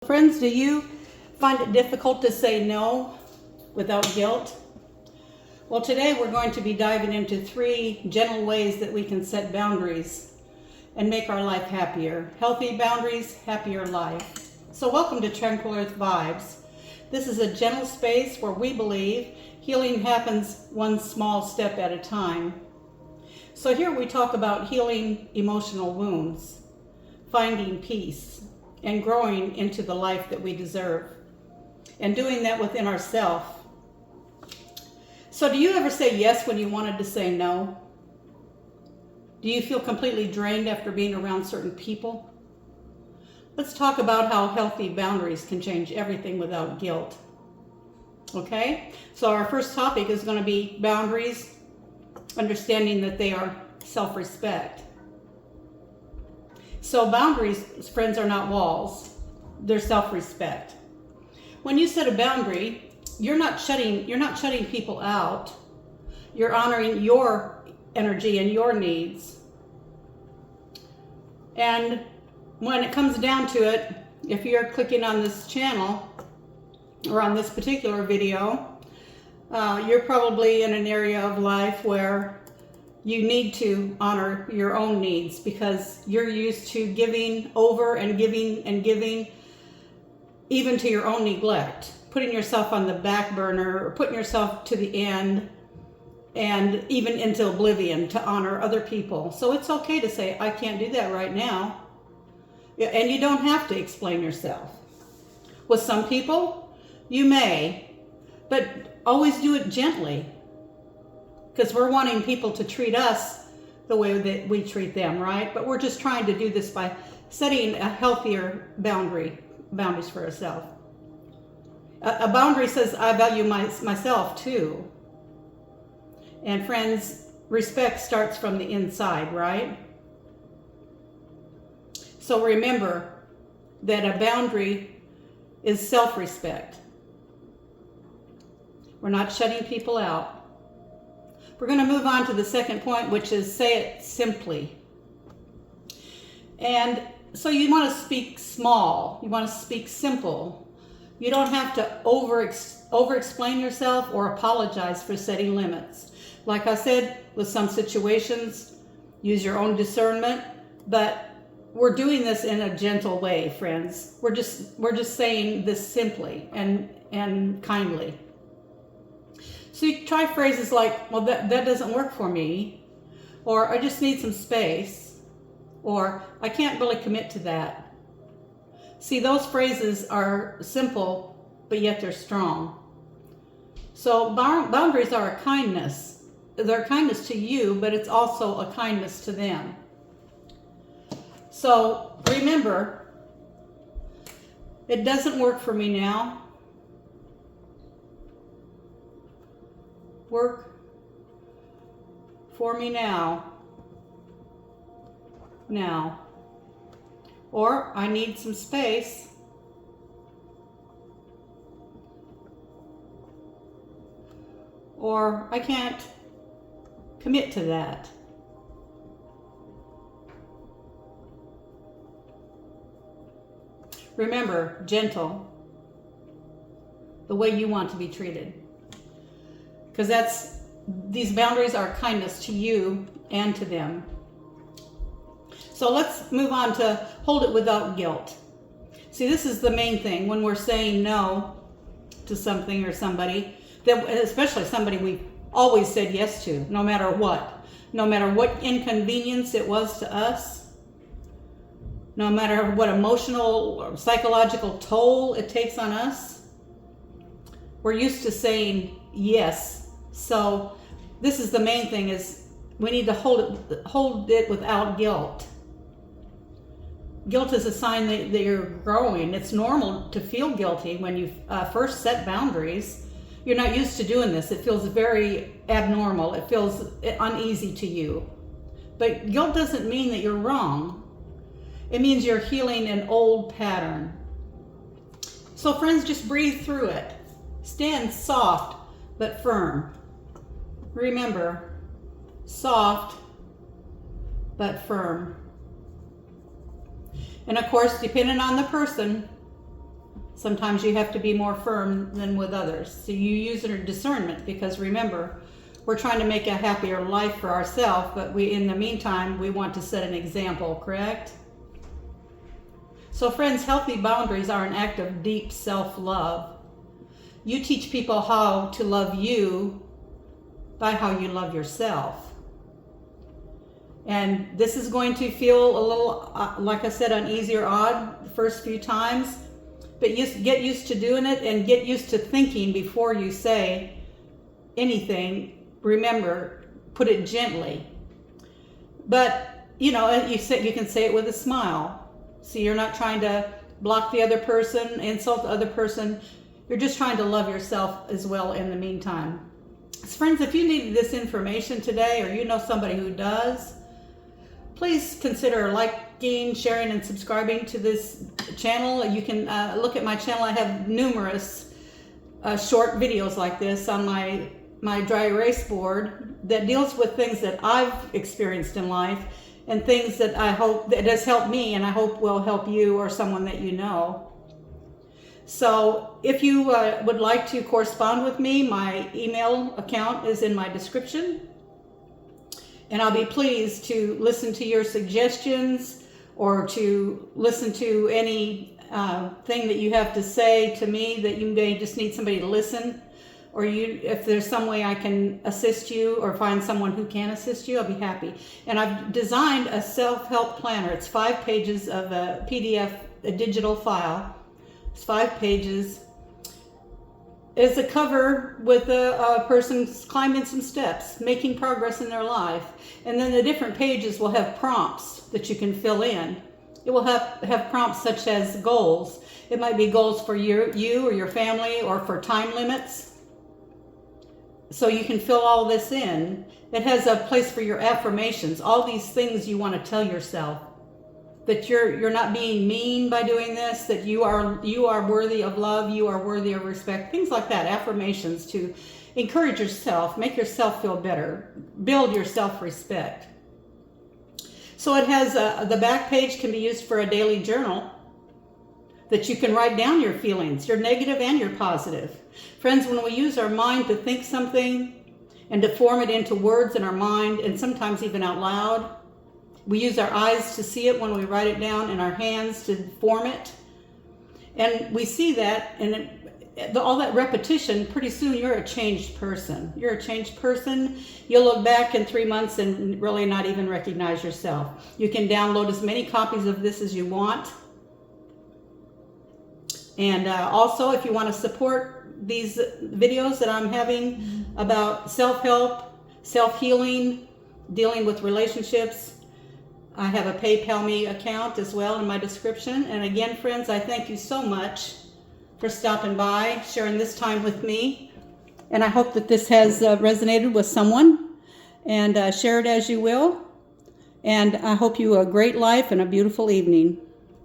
Friends, do you find it difficult to say no without guilt? Well, today we're going to be diving into 3 gentle ways that we can set boundaries and make our life happier. Healthy boundaries, happier life. So welcome to Tranquil Earth Vibes. This is a gentle space where we believe healing happens one small step at a time. So here we talk about healing emotional wounds, finding peace, and growing into the life that we deserve, and doing that within ourselves. So do you ever say yes when you wanted to say no? Do you feel completely drained after being around certain people? Let's talk about how healthy boundaries can change everything without guilt. Okay, so our first topic is going to be boundaries, understanding that they are self-respect. So boundaries, friends, are not walls. They're self-respect. When you set a boundary, you're not shutting people out. You're honoring your energy and your needs. And when it comes down to it, if you're clicking on this channel or on this particular video, you're probably in an area of life where you need to honor your own needs because you're used to giving over and giving and giving, even to your own neglect, putting yourself on the back burner or putting yourself to the end and even into oblivion to honor other people. So it's okay to say, I can't do that right now. And you don't have to explain yourself. With some people, you may, but always do it gently. Because we're wanting people to treat us the way that we treat them, right? But we're just trying to do this by setting a healthier boundaries for ourselves. A boundary says, I value myself too. And friends, respect starts from the inside, right? So remember that a boundary is self-respect. We're not shutting people out. We're going to move on to the second point, which is say it simply. And so you want to speak small. You want to speak simple. You don't have to over-explain yourself or apologize for setting limits. Like I said, with some situations, use your own discernment, but we're doing this in a gentle way, friends. We're just saying this simply and kindly. So you try phrases like, well, that doesn't work for me, or I just need some space, or I can't really commit to that. See, those phrases are simple, but yet they're strong. So boundaries are a kindness. They're a kindness to you, but it's also a kindness to them. So remember, it doesn't work for me now. Work for me now. Or I need some space. Or I can't commit to that. Remember, gentle, the way you want to be treated. Because these boundaries are kindness to you and to them. So let's move on to hold it without guilt. See, this is the main thing when we're saying no to something or somebody, especially somebody we've always said yes to, no matter what inconvenience it was to us, no matter what emotional or psychological toll it takes on us. We're used to saying yes. So this is the main thing, is we need to hold it without guilt. Guilt is a sign that you're growing. It's normal to feel guilty when you first set boundaries. You're not used to doing this. It feels very abnormal. It feels uneasy to you. But guilt doesn't mean that you're wrong. It means you're healing an old pattern. So friends, just breathe through it. Stand soft but firm. Remember, soft but firm. And of course, depending on the person, Sometimes you have to be more firm than with others. So you use your discernment, because remember, we're trying to make a happier life for ourselves, but in the meantime, we want to set an example, correct? So friends, healthy boundaries are an act of deep self-love. You teach people how to love you by how you love yourself. And this is going to feel a little, like I said, uneasy or odd the first few times, but get used to doing it and get used to thinking before you say anything. Remember, put it gently. But, you know, you can say it with a smile. So you're not trying to block the other person, insult the other person. You're just trying to love yourself as well in the meantime. So friends, if you needed this information today, or you know somebody who does, please consider liking, sharing, and subscribing to this channel. You can look at my channel. I have numerous short videos like this on my dry erase board that deals with things that I've experienced in life, and things that I hope that has helped me, and I hope will help you or someone that you know. So if you would like to correspond with me, my email account is in my description, and I'll be pleased to listen to your suggestions, or to listen to any thing that you have to say to me that you may just need somebody to listen. Or if there's some way I can assist you or find someone who can assist you, I'll be happy. And I've designed a self-help planner. It's 5 pages of a PDF, a digital file. It's 5 pages. It's a cover with a person climbing some steps, making progress in their life. And then the different pages will have prompts that you can fill in. It will have prompts such as goals. It might be goals for you or your family, or for time limits. So you can fill all this in. It has a place for your affirmations, all these things you want to tell yourself. That you're not being mean by doing this, that you are worthy of love, you are worthy of respect, things like that. Affirmations to encourage yourself, make yourself feel better, build your self-respect. So it has the back page can be used for a daily journal, that you can write down your feelings, your negative and your positive. Friends, when we use our mind to think something and to form it into words in our mind, and sometimes even out loud, we use our eyes to see it when we write it down, and our hands to form it. And we see that, and all that repetition, pretty soon you're a changed person. You're a changed person. You'll look back in 3 months and really not even recognize yourself. You can download as many copies of this as you want. And also, if you want to support these videos that I'm having about self-help, self-healing, dealing with relationships, I have a PayPal me account as well in my description. And again, friends, I thank you so much for stopping by, sharing this time with me. And I hope that this has resonated with someone. And share it as you will. And I hope you a great life and a beautiful evening.